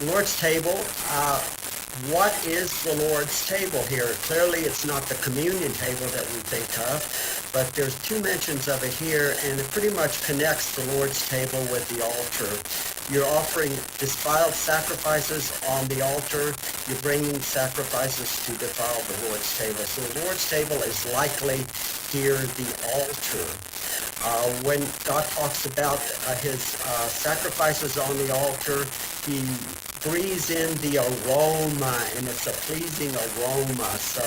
Lord's table. What is the Lord's table here? Clearly, it's not the communion table that we think of, but there's two mentions of it here, and it pretty much connects the Lord's table with the altar. You're offering defiled sacrifices on the altar. You're bringing sacrifices to defile the Lord's table. So the Lord's table is likely here the altar. When God talks about his sacrifices on the altar, he breathes in the aroma, and it's a pleasing aroma. So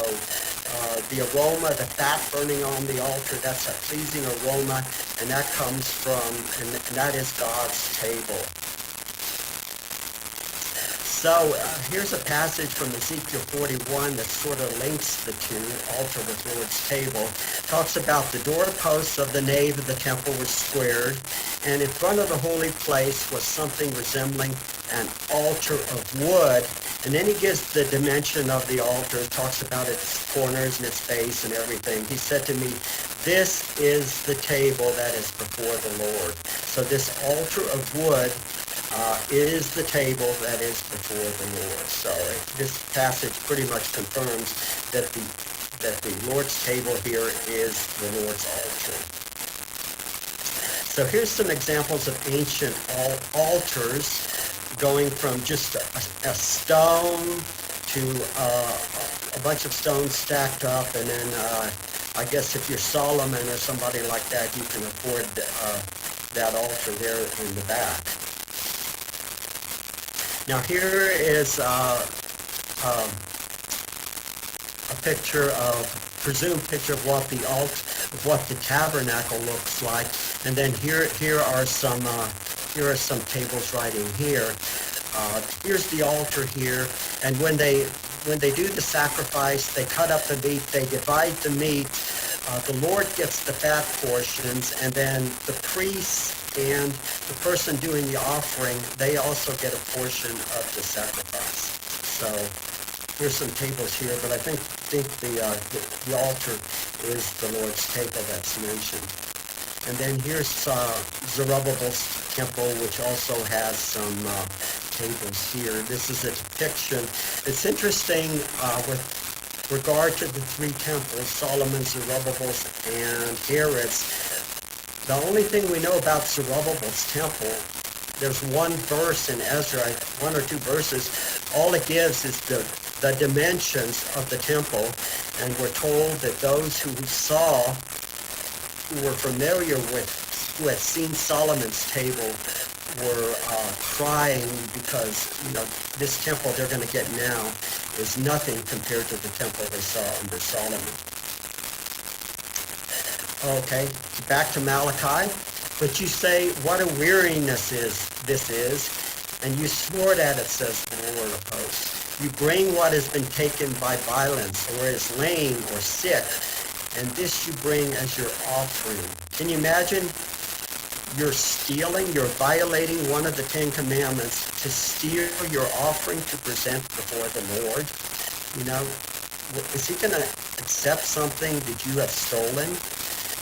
the aroma, the fat burning on the altar, that's a pleasing aroma, and that comes from, and that is God's table. So here's a passage from Ezekiel 41 that sort of links the two, altar with Lord's table. Talks about the doorposts of the nave of the temple were squared, and in front of the holy place was something resembling an altar of wood. And then he gives the dimension of the altar, talks about its corners and its base and everything. He said to me, "This is the table that is before the Lord." So this altar of wood is the table that is before the Lord. So this passage pretty much confirms that the Lord's table here is the Lord's altar. So here's some examples of ancient altars, going from just a stone to a bunch of stones stacked up, and then I guess if you're Solomon or somebody like that, you can afford that altar there in the back. Now here is a presumed picture of what the tabernacle looks like, and then here are some tables right in here. Here's the altar here, and when they do the sacrifice, they cut up the meat, they divide the meat. The Lord gets the fat portions, and then the priests and the person doing the offering, they also get a portion of the sacrifice. So here's some tables here, but I think the altar is the Lord's table that's mentioned. And then here's Zerubbabel's temple, which also has some tables here. This is a depiction. It's interesting with regard to the three temples, Solomon's, Zerubbabel's, and Herod's. The only thing we know about Zerubbabel's temple, there's one verse in Ezra, one or two verses. All it gives is the dimensions of the temple, and we're told that those who were familiar with who had seen Solomon's table were crying because, this temple they're going to get now is nothing compared to the temple they saw under Solomon. Okay, back to Malachi. "But you say, what a weariness this is, and you snort at it, says the Lord of hosts. You bring what has been taken by violence, or is lame or sick, and this you bring as your offering." Can you imagine? You're violating one of the Ten Commandments to steal your offering to present before the Lord. Is he going to accept something that you have stolen?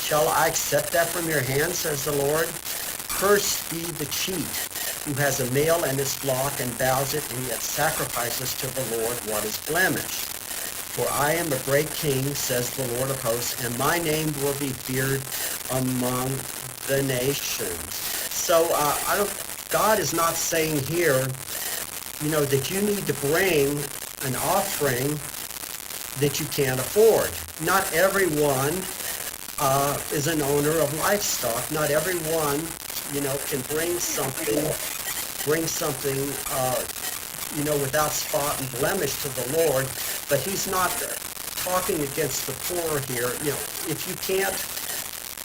"Shall I accept that from your hand, says the Lord? Cursed be the cheat who has a male in his flock and bows it, and yet sacrifices to the Lord what is blemished. For I am a great king, says the Lord of hosts, and my name will be feared among the nations." So God is not saying here, that you need to bring an offering that you can't afford. Not everyone is an owner of livestock. Not everyone, can bring something, without spot and blemish to the Lord. But he's not talking against the poor here. If you can't,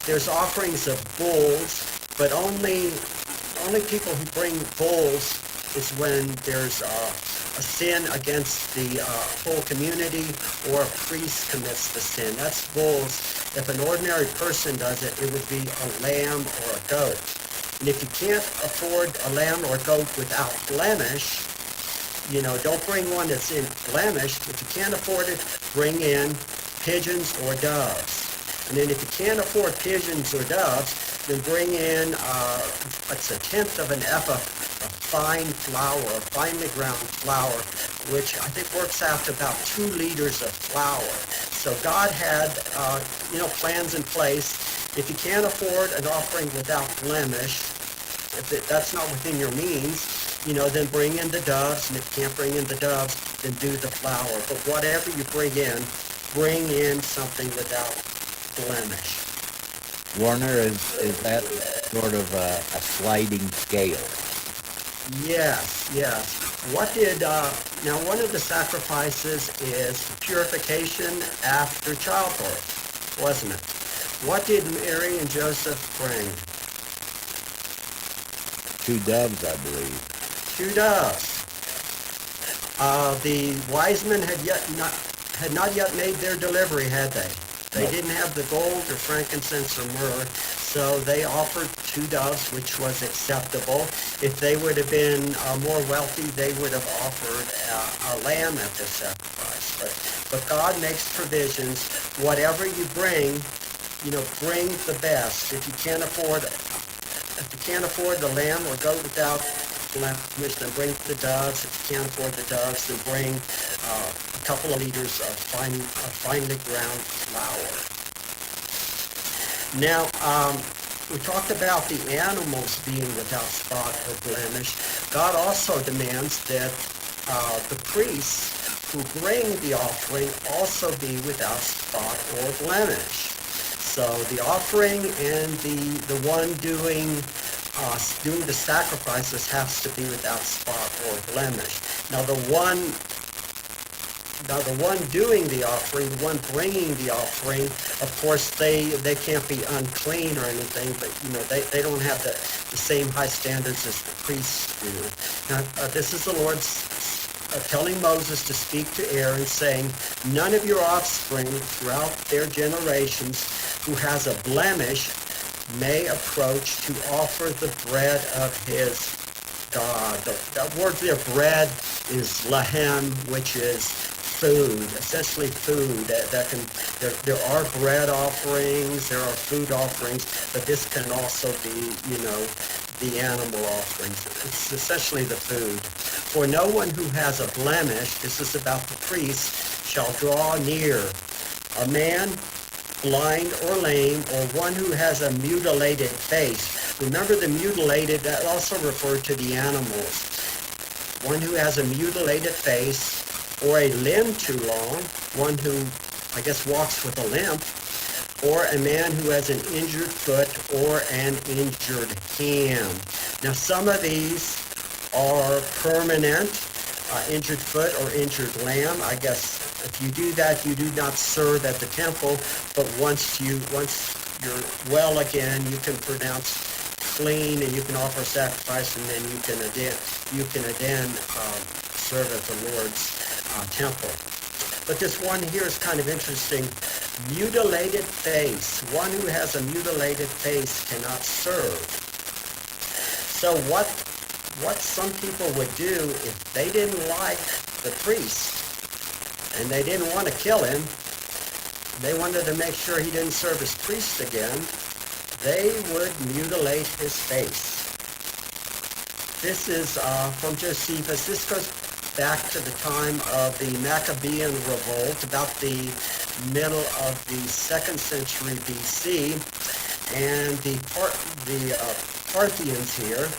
there's offerings of bulls, but only people who bring bulls is when there's a sin against the whole community, or a priest commits the sin. That's bulls. If an ordinary person does it, it would be a lamb or a goat. And if you can't afford a lamb or a goat without blemish, don't bring one that's in blemished. If you can't afford it, bring in pigeons or doves. And then if you can't afford pigeons or doves, then bring in, it's a tenth of an ephah of fine flour, finely ground flour, which I think works out to about 2 liters of flour. So God had, plans in place. If you can't afford an offering without blemish, if that's not within your means, then bring in the doves, and if you can't bring in the doves, then do the flour. But whatever you bring in something without blemish. Warner, is that sort of a sliding scale? Yes. Now one of the sacrifices is purification after childbirth, wasn't it? What did Mary and Joseph bring? 2 doves, I believe. 2 doves. The wise men had not yet made their delivery, had they? They didn't have the gold or frankincense or myrrh, so they offered 2 doves, which was acceptable. If they would have been more wealthy, they would have offered a lamb at the sacrifice. But God makes provisions. Whatever you bring, bring the best. If you can't afford the lamb or go without blemish, then bring the doves. If you can't afford the doves, then bring a couple of liters of finely ground flour. Now, we talked about the animals being without spot or blemish. God also demands that the priests who bring the offering also be without spot or blemish. So the offering and the one doing the sacrifices has to be without spot or blemish. Now the one doing the offering, the one bringing the offering, of course they can't be unclean or anything, but they don't have the same high standards as the priests do. Now this is the Lord telling Moses to speak to Aaron, saying, "None of your offspring throughout their generations who has a blemish may approach to offer the bread of his God." That word there, bread, is lahem, which is food, essentially food. There are bread offerings, there are food offerings, but this can also be, the animal offerings. It's essentially the food. "For no one who has a blemish," this is about the priest, "shall draw near. A man blind or lame, or one who has a mutilated face." Remember, the mutilated, that also referred to the animals. One who has a mutilated face, or a limb too long, one who, I guess, walks with a limp, or a man who has an injured foot or an injured hand. Now, some of these are permanent, injured foot or injured limb. I guess if you do that, you do not serve at the temple, but once you're well again, you can pronounce clean and you can offer sacrifice, and then you can again serve at the Lord's temple. But this one here is kind of interesting. Mutilated face. One who has a mutilated face cannot serve. So what some people would do if they didn't like the priest and they didn't want to kill him, they wanted to make sure he didn't serve as priest again, they would mutilate his face. This is from Josephus. This goes back to the time of the Maccabean revolt, about the middle of the 2nd century BC, and the Parthians here,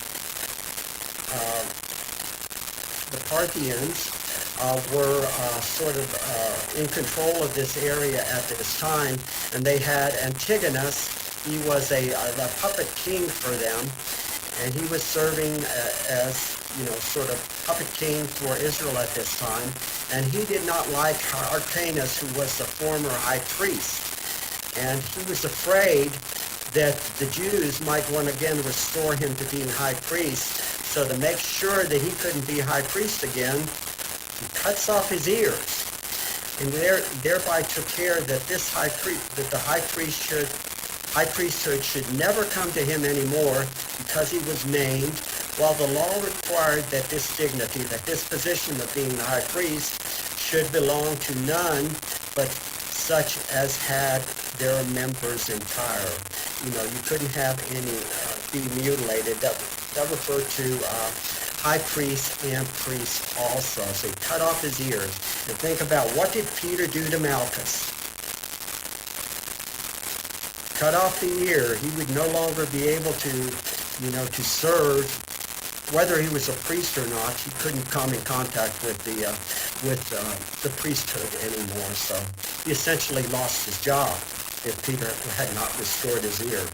the Parthians were sort of in control of this area at this time, and they had Antigonus. He was a puppet king for them, and he was serving as sort of puppet king for Israel at this time, and he did not like Hyrcanus, who was the former high priest, and he was afraid that the Jews might want to again restore him to being high priest. So to make sure that he couldn't be high priest again, he cuts off his ears, and thereby took care that the high priesthood should never come to him anymore, because he was maimed, while the law required that this dignity, that this position of being the high priest, should belong to none but such as had their members entire. You couldn't have any be mutilated. That referred to high priest and priest also. So he cut off his ears. And think about, what did Peter do to Malchus? Cut off the ear. He would no longer be able to, to serve. Whether he was a priest or not, he couldn't come in contact with the priesthood anymore. So he essentially lost his job if Peter had not restored his ear.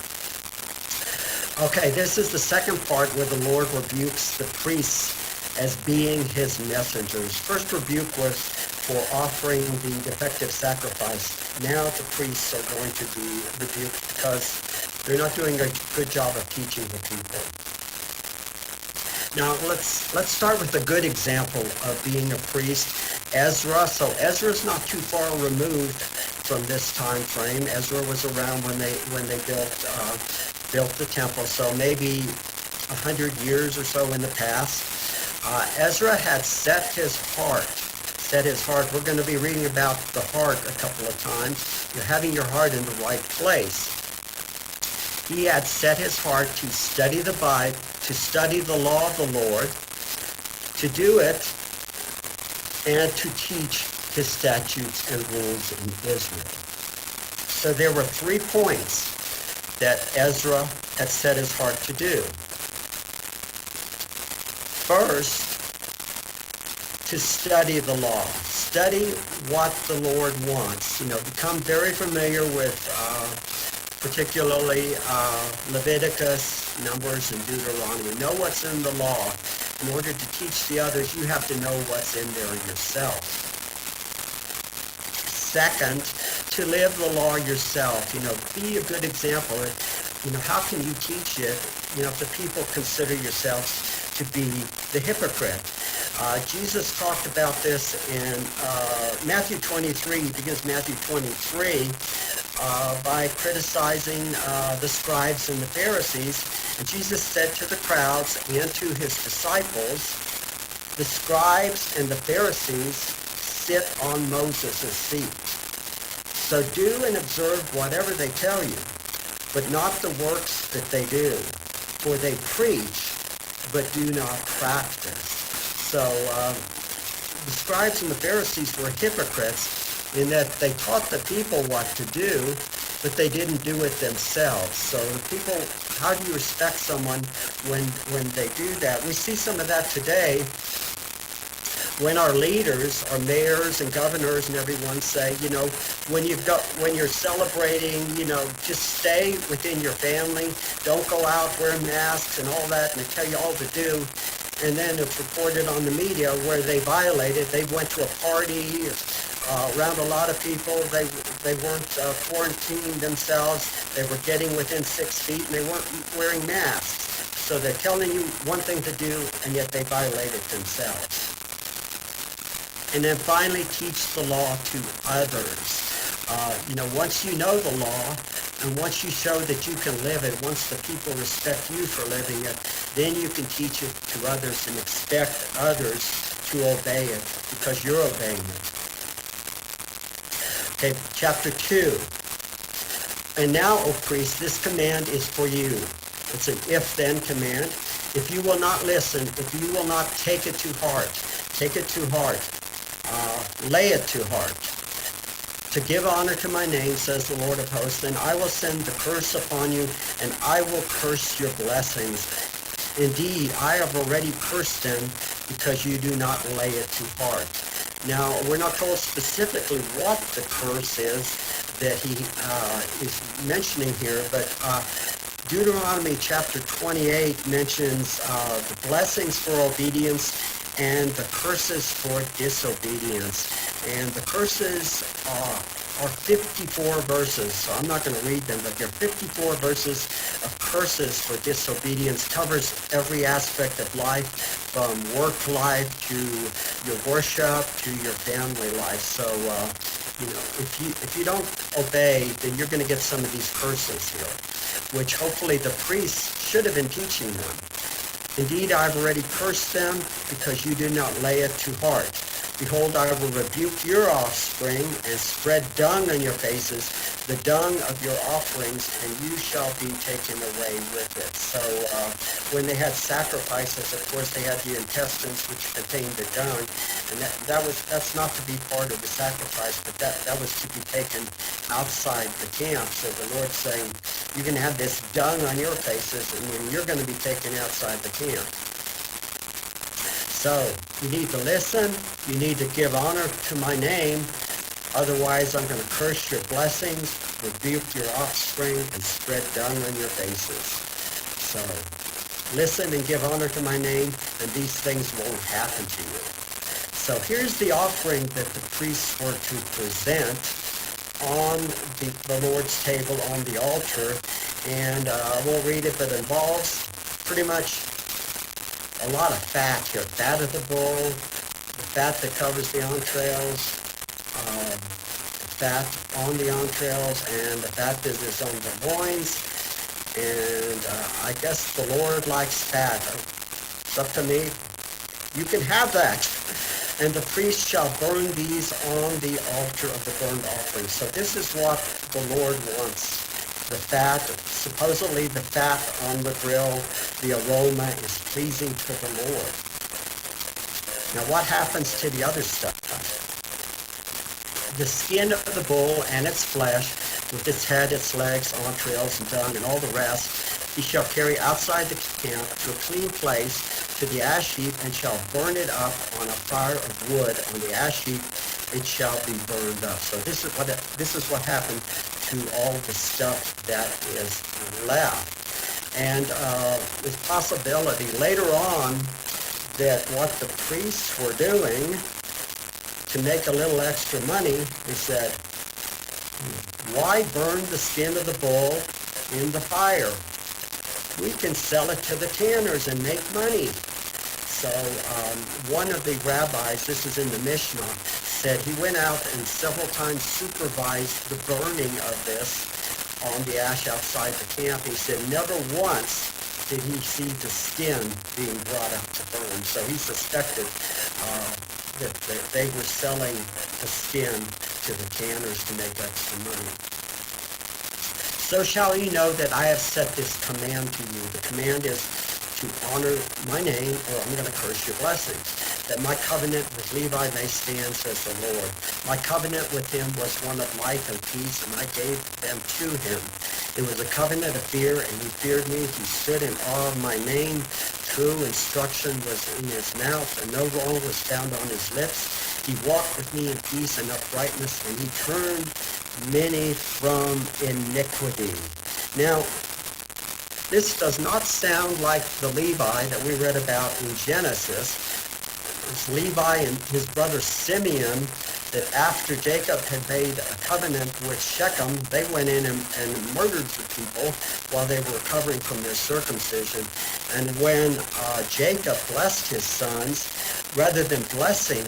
Okay, this is the second part where the Lord rebukes the priests as being his messengers. First rebuke was for offering the defective sacrifice. Now the priests are going to be rebuked because they're not doing a good job of teaching the people. Now let's start with a good example of being a priest, Ezra. So Ezra's not too far removed from this time frame. Ezra was around when they built the temple, so maybe 100 years or so in the past. Ezra had set his heart. We're going to be reading about the heart a couple of times. You're having your heart in the right place. He had set his heart to study the Bible, to study the law of the Lord, to do it, and to teach his statutes and rules in Israel. So there were 3 points that Ezra had set his heart to do. First, to study the law. Study what the Lord wants. Become very familiar with particularly Leviticus, Numbers, and Deuteronomy. Know what's in the law. In order to teach the others, you have to know what's in there yourself. Second, to live the law yourself. Be a good example. How can you teach it, if the people consider yourselves to be the hypocrite? Jesus talked about this in Matthew 23. He begins Matthew 23 by criticizing the scribes and the Pharisees. And Jesus said to the crowds and to his disciples, the scribes and the Pharisees sit on Moses' seat. So do and observe whatever they tell you, but not the works that they do. For they preach, but do not practice. So the scribes and the Pharisees were hypocrites in that they taught the people what to do, but they didn't do it themselves. So the people, how do you respect someone when they do that? We see some of that today when our leaders, our mayors and governors and everyone say, when you're celebrating, just stay within your family, don't go out wearing masks and all that, and they tell you all to do. And then it's reported on the media where they violated. They went to a party around a lot of people. They weren't quarantining themselves. They were getting within 6 feet, and they weren't wearing masks. So they're telling you one thing to do, and yet they violated themselves. And then finally, teach the law to others. Once you know the law, and once you show that you can live it, once the people respect you for living it, then you can teach it to others and expect others to obey it because you're obeying it. Okay, chapter 2. And now, O priest, this command is for you. It's an if-then command. If you will not listen, if you will not take it to heart, lay it to heart. To give honor to my name, says the Lord of hosts, then I will send the curse upon you, and I will curse your blessings. Indeed, I have already cursed them because you do not lay it to heart. Now, we're not told specifically what the curse is that he is mentioning here, but Deuteronomy chapter 28 mentions the blessings for obedience and the curses for disobedience. And the curses are 54 verses, so I'm not going to read them, but there are 54 verses of curses for disobedience. Covers every aspect of life, from work life to your worship to your family life. So, if you don't obey, then you're going to get some of these curses here, which hopefully the priests should have been teaching them. Indeed, I've already cursed them because you do not lay it to heart. Behold, I will rebuke your offspring and spread dung on your faces, the dung of your offerings, and you shall be taken away with it. So when they had sacrifices, of course, they had the intestines which contained the dung, and that's not to be part of the sacrifice, but that was to be taken outside the camp. So the Lord's saying, you're going to have this dung on your faces, and then you're going to be taken outside the camp. So you need to listen. You need to give honor to my name. Otherwise, I'm going to curse your blessings, rebuke your offspring, and spread dung on your faces. So listen and give honor to my name, and these things won't happen to you. So here's the offering that the priests were to present on the Lord's table on the altar. And I won't read it, but it involves pretty much a lot of fat here. Fat of the bull, the fat that covers the entrails, the fat on the entrails, and the fat that is on the loins. And I guess the Lord likes fat. It's up to me. You can have that. And the priest shall burn these on the altar of the burnt offering. So this is what the Lord wants. The fat, supposedly the fat on the grill, the aroma is pleasing to the Lord. Now what happens to the other stuff? The skin of the bull and its flesh, with its head, its legs, entrails, and dung, and all the rest, he shall carry outside the camp to a clean place, to the ash heap, and shall burn it up on a fire of wood. On the ash heap it shall be burned up. So this is what happened to all the stuff that is left. And there's possibility later on that what the priests were doing to make a little extra money, they said, why burn the skin of the bull in the fire? We can sell it to the tanners and make money. So one of the rabbis, this is in the Mishnah, said he went out and several times supervised the burning of this on the ash outside the camp. He said never once did he see the skin being brought out to burn. So he suspected that they were selling the skin to the tanners to make extra money. So shall ye know that I have set this command to you. The command is to honor my name, or I'm going to curse your blessings. That my covenant with Levi may stand, says the Lord. My covenant with him was one of life and peace, and I gave them to him. It was a covenant of fear, and he feared me. He stood in awe of my name. True instruction was in his mouth, and no wrong was found on his lips. He walked with me in peace and uprightness, and he turned many from iniquity. Now, this does not sound like the Levi that we read about in Genesis. It's Levi and his brother Simeon that after Jacob had made a covenant with Shechem, they went in and murdered the people while they were recovering from their circumcision. And when Jacob blessed his sons, rather than blessing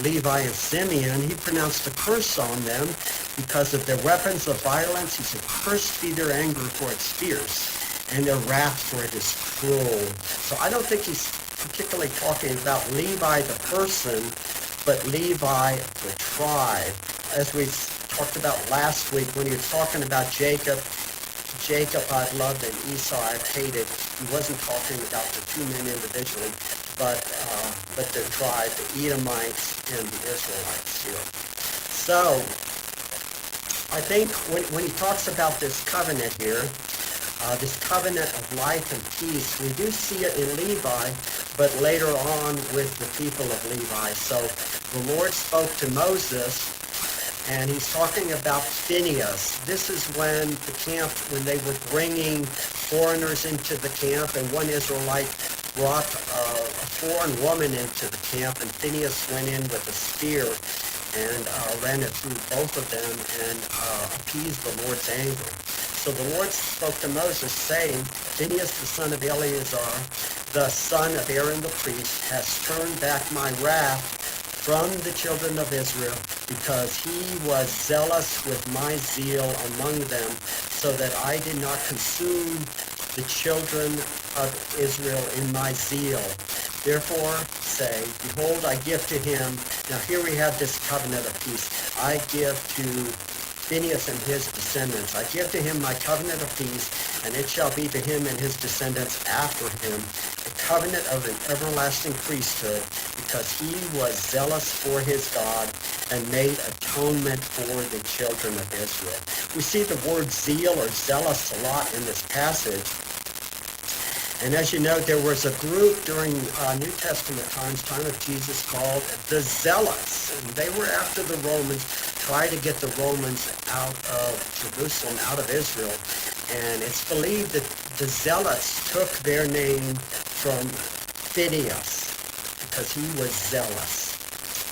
Levi and Simeon, he pronounced a curse on them because of their weapons of violence. He said, cursed be their anger, for it's fierce, and their wrath, for it is cruel. So I don't think he's particularly talking about Levi the person, but Levi the tribe. As we talked about last week, when he was talking about Jacob I've loved and Esau I've hated, he wasn't talking about the two men individually, but their tribe, the Edomites and the Israelites here. So I think when he talks about this covenant here, this covenant of life and peace, we do see it in Levi, but later on with the people of Levi. So the Lord spoke to Moses, and he's talking about Phinehas. This is when they were bringing foreigners into the camp, and one Israelite brought a foreign woman into the camp, and Phinehas went in with a spear and ran it through both of them and appeased the Lord's anger. So the Lord spoke to Moses, saying, Phinehas the son of Eleazar, the son of Aaron the priest, has turned back my wrath from the children of Israel, because he was zealous with my zeal among them, so that I did not consume the children of Israel in my zeal. Therefore say, behold, I give to him. Now here we have this covenant of peace. I give to Phinehas and his descendants. I give to him my covenant of peace, and it shall be to him and his descendants after him, a covenant of an everlasting priesthood, because he was zealous for his God and made atonement for the children of Israel. We see the word zeal or zealous a lot in this passage. And as you know, there was a group during New Testament times, time of Jesus, called the Zealots. And they were after the Romans, try to get the Romans out of Jerusalem, out of Israel. And it's believed that the Zealots took their name from Phinehas because he was zealous.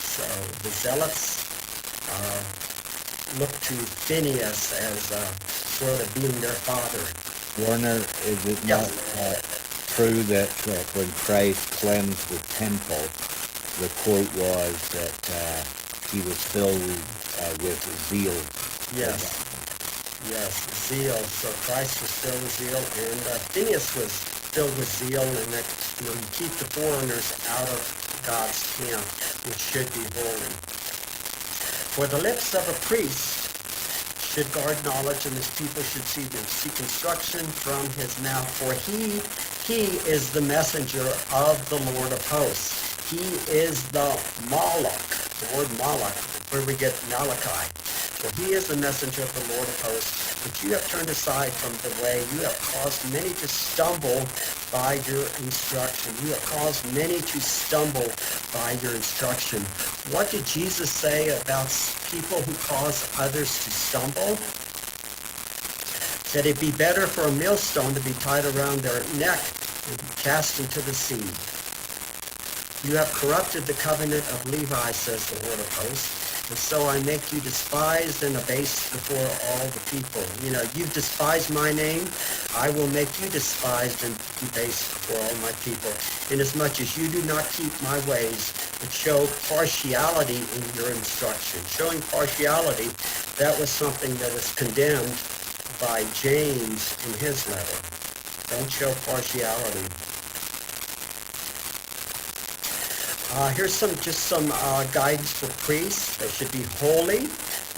So the Zealots looked to Phinehas as sort of being their father. Warner, is it not true that when Christ cleansed the temple, the quote was that he was filled with zeal? Yes. Yes, zeal. So Christ was filled with zeal, and Phinehas was filled with zeal, and that you keep the foreigners out of God's camp, which should be holy. For the lips of a priest should guard knowledge, and his people should seek instruction from his mouth. For he is the messenger of the Lord of hosts. He is the Malach, the word Malach, where we get Malachi. For he is the messenger of the Lord of hosts. But you have turned aside from the way. You have caused many to stumble by your instruction. You have caused many to stumble by your instruction. What did Jesus say about people who cause others to stumble? He said it'd be better for a millstone to be tied around their neck and be cast into the sea. You have corrupted the covenant of Levi, says the Lord of hosts. And so I make you despised and abased before all the people. You've despised my name. I will make you despised and debased before all my people, inasmuch as you do not keep my ways, but show partiality in your instruction. Showing partiality, that was something that was condemned by James in his letter. Don't show partiality. Here's some guidance for priests. They should be holy,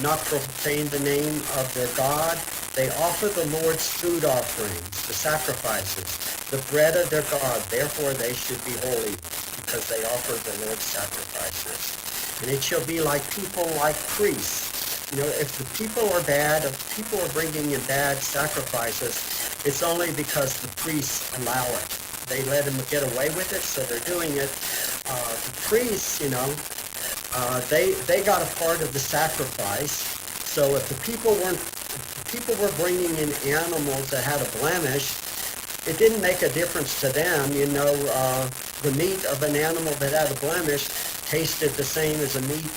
not profane the name of their God. They offer the Lord's food offerings, the sacrifices, the bread of their God. Therefore they should be holy, because they offer the Lord's sacrifices. And it shall be like people like priests. If the people are bad, if people are bringing in bad sacrifices, it's only because the priests allow it. They let them get away with it, so they're doing it. The priests, they got a part of the sacrifice. So if the people were bringing in animals that had a blemish, it didn't make a difference to them. The meat of an animal that had a blemish tasted the same as a meat,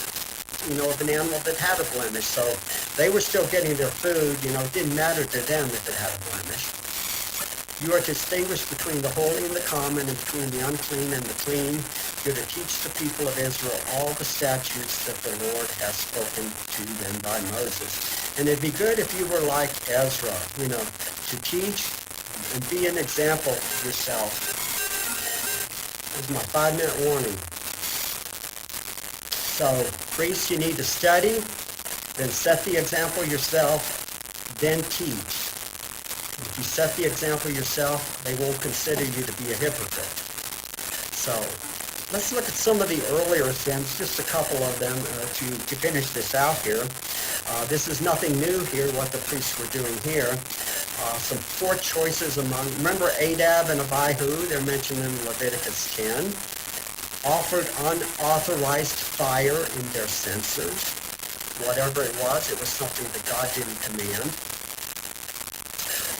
of an animal that had a blemish. So they were still getting their food. It didn't matter to them if it had a blemish. You are to distinguish between the holy and the common, and between the unclean and the clean. You're to teach the people of Israel all the statutes that the Lord has spoken to them by Moses. And it'd be good if you were like Ezra, to teach and be an example yourself. This is my 5-minute warning. So, priests, you need to study, then set the example yourself, then teach. If you set the example yourself, they won't consider you to be a hypocrite. So, let's look at some of the earlier sins, just a couple of them to finish this out here. This is nothing new here, what the priests were doing here. Some poor choices remember Nadab and Abihu, they're mentioned in Leviticus 10. Offered unauthorized fire in their censers. Whatever it was something that God didn't command.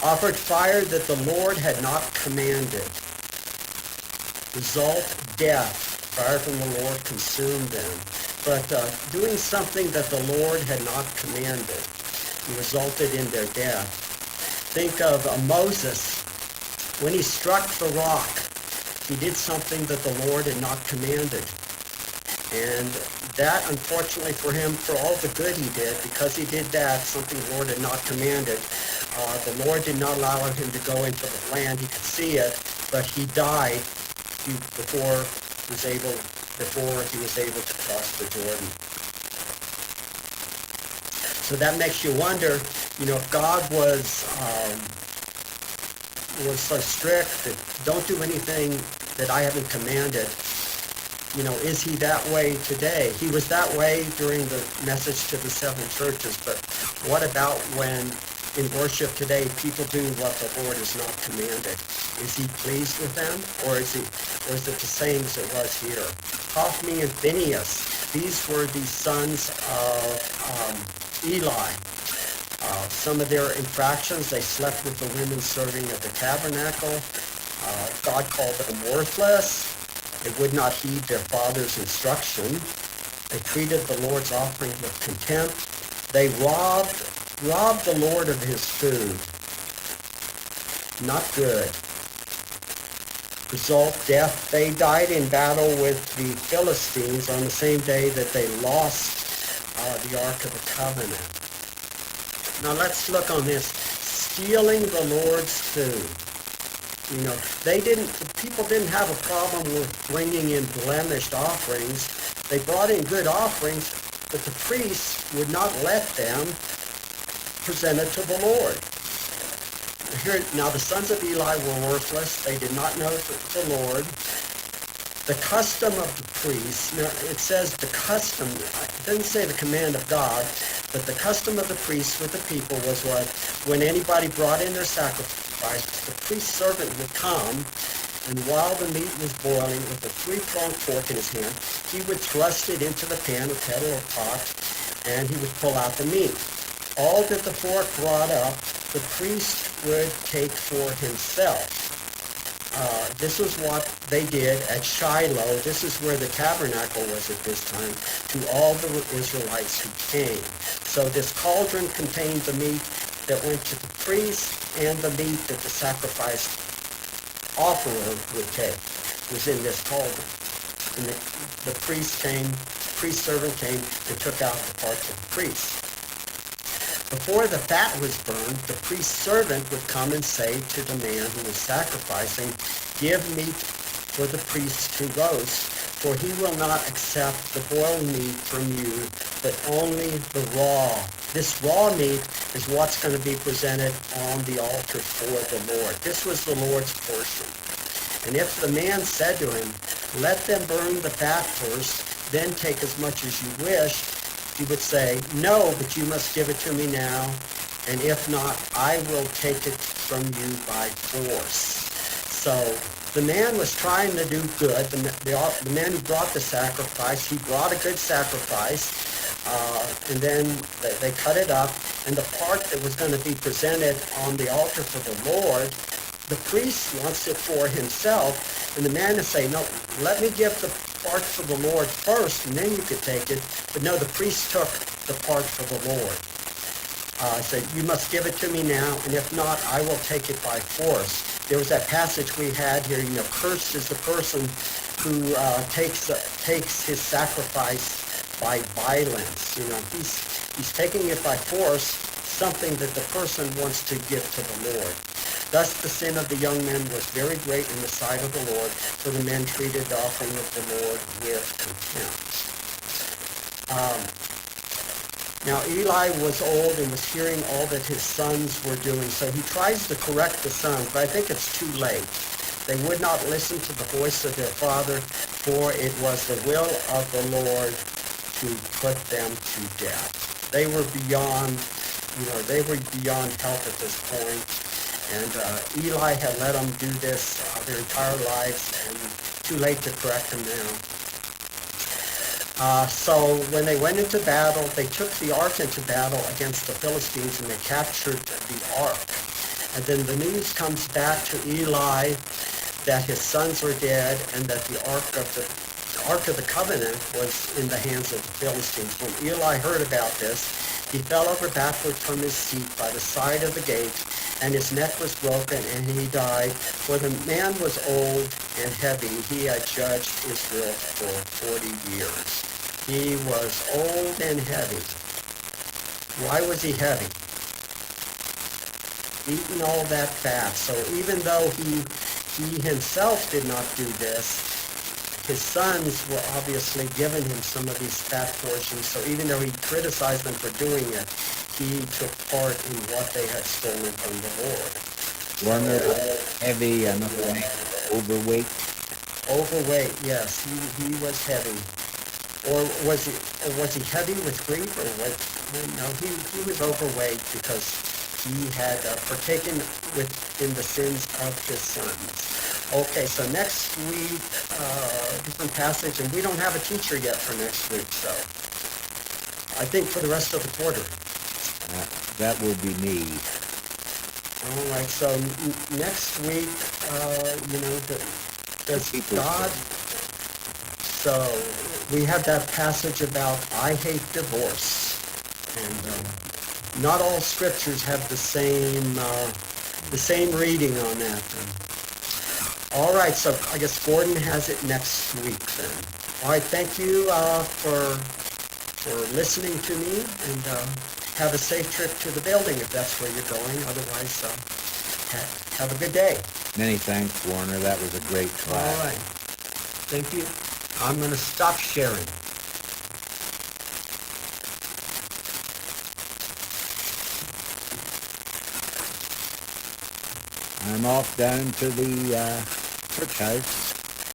Offered fire that the Lord had not commanded. Result, death. Fire from the Lord consumed them. But doing something that the Lord had not commanded resulted in their death. Think of Moses. When he struck the rock, he did something that the Lord had not commanded. And that, unfortunately for him, for all the good he did, because he did that, something the Lord had not commanded, the Lord did not allow him to go into the land. He could see it, but he died before he was able to cross the Jordan. So that makes you wonder, if God was so strict that don't do anything that I haven't commanded, is he that way today? He was that way during the message to the seven churches, but what about when in worship today people do what the Lord has not commanded? Is he pleased with them, or is it the same as it was here? Hophni and Phinehas, these were the sons of Eli. Some of their infractions, they slept with the women serving at the tabernacle. God called them worthless. They would not heed their father's instruction. They treated the Lord's offering with contempt. They robbed the Lord of his food. Not good. Result, death. They died in battle with the Philistines on the same day that they lost the Ark of the Covenant. Now let's look on this. Stealing the Lord's food. The people didn't have a problem with bringing in blemished offerings. They brought in good offerings, but the priests would not let them present it to the Lord. Now the sons of Eli were worthless. They did not know the Lord. The custom of the priests, now it says the custom, it doesn't say the command of God, but the custom of the priests with the people was what? When anybody brought in their sacrifice, the priest servant would come, and while the meat was boiling with a three-pronged fork in his hand, he would thrust it into the pan or kettle or pot, and he would pull out the meat. All that the fork brought up, the priest would take for himself. This was what they did at Shiloh. This is where the tabernacle was at this time, to all the Israelites who came. So this cauldron contained the meat that went to the priest and the meat that the sacrifice offerer would take was in this cauldron. And the priest servant came and took out the parts of the priest. Before the fat was burned, the priest's servant would come and say to the man who was sacrificing, "Give meat for the priest to roast, for he will not accept the boiled meat from you, but only the raw." This raw meat is what's going to be presented on the altar for the Lord. This was the Lord's portion. And if the man said to him, "Let them burn the fat first, then take as much as you wish," he would say, "No, but you must give it to me now, and if not, I will take it from you by force." So the man was trying to do good. The man who brought the sacrifice, he brought a good sacrifice, and then they cut it up, and the part that was going to be presented on the altar for the Lord, the priest wants it for himself, and the man is saying, "No, let me give the part for the Lord first, and then you could take it." But no, the priest took the part for the Lord. Said, "You must give it to me now, and if not, I will take it by force." There was that passage we had here, cursed is the person who takes his sacrifice by violence. He's taking it by force, something that the person wants to give to the Lord. Thus the sin of the young men was very great in the sight of the Lord, for the men treated the offering of the Lord with contempt. Now Eli was old and was hearing all that his sons were doing, so he tries to correct the sons, but I think it's too late. They would not listen to the voice of their father, for it was the will of the Lord to put them to death. They were beyond help at this point. And Eli had let them do this their entire lives, and too late to correct them now. So when they went into battle, they took the ark into battle against the Philistines, and they captured the ark. And then the news comes back to Eli that his sons were dead, and that the ark of the covenant was in the hands of the Philistines. When Eli heard about this, he fell over backward from his seat by the side of the gate, and his neck was broken, and he died. For the man was old and heavy. He had judged Israel for 40 years. He was old and heavy. Why was he heavy? Eating all that fat. So even though he himself did not do this. His sons were obviously giving him some of these fat portions, so even though he criticized them for doing it, he took part in what they had stolen from the Lord. Warner, heavy and overweight. Overweight, yes, he was heavy. Or was he heavy with grief, or what? No, he was overweight because he had partaken in the sins of his sons. Okay, so next week, different passage, and we don't have a teacher yet for next week, so I think for the rest of the quarter. That will be me. All right, so next week, does God... So we have that passage about I hate divorce, and not all scriptures have the same reading on that. All right, so I guess Gordon has it next week then. All right, thank you for listening to me, and have a safe trip to the building if that's where you're going. Otherwise, have a good day. Many thanks, Warner. That was a great class. All right, thank you. I'm going to stop sharing. I'm off down to the church house.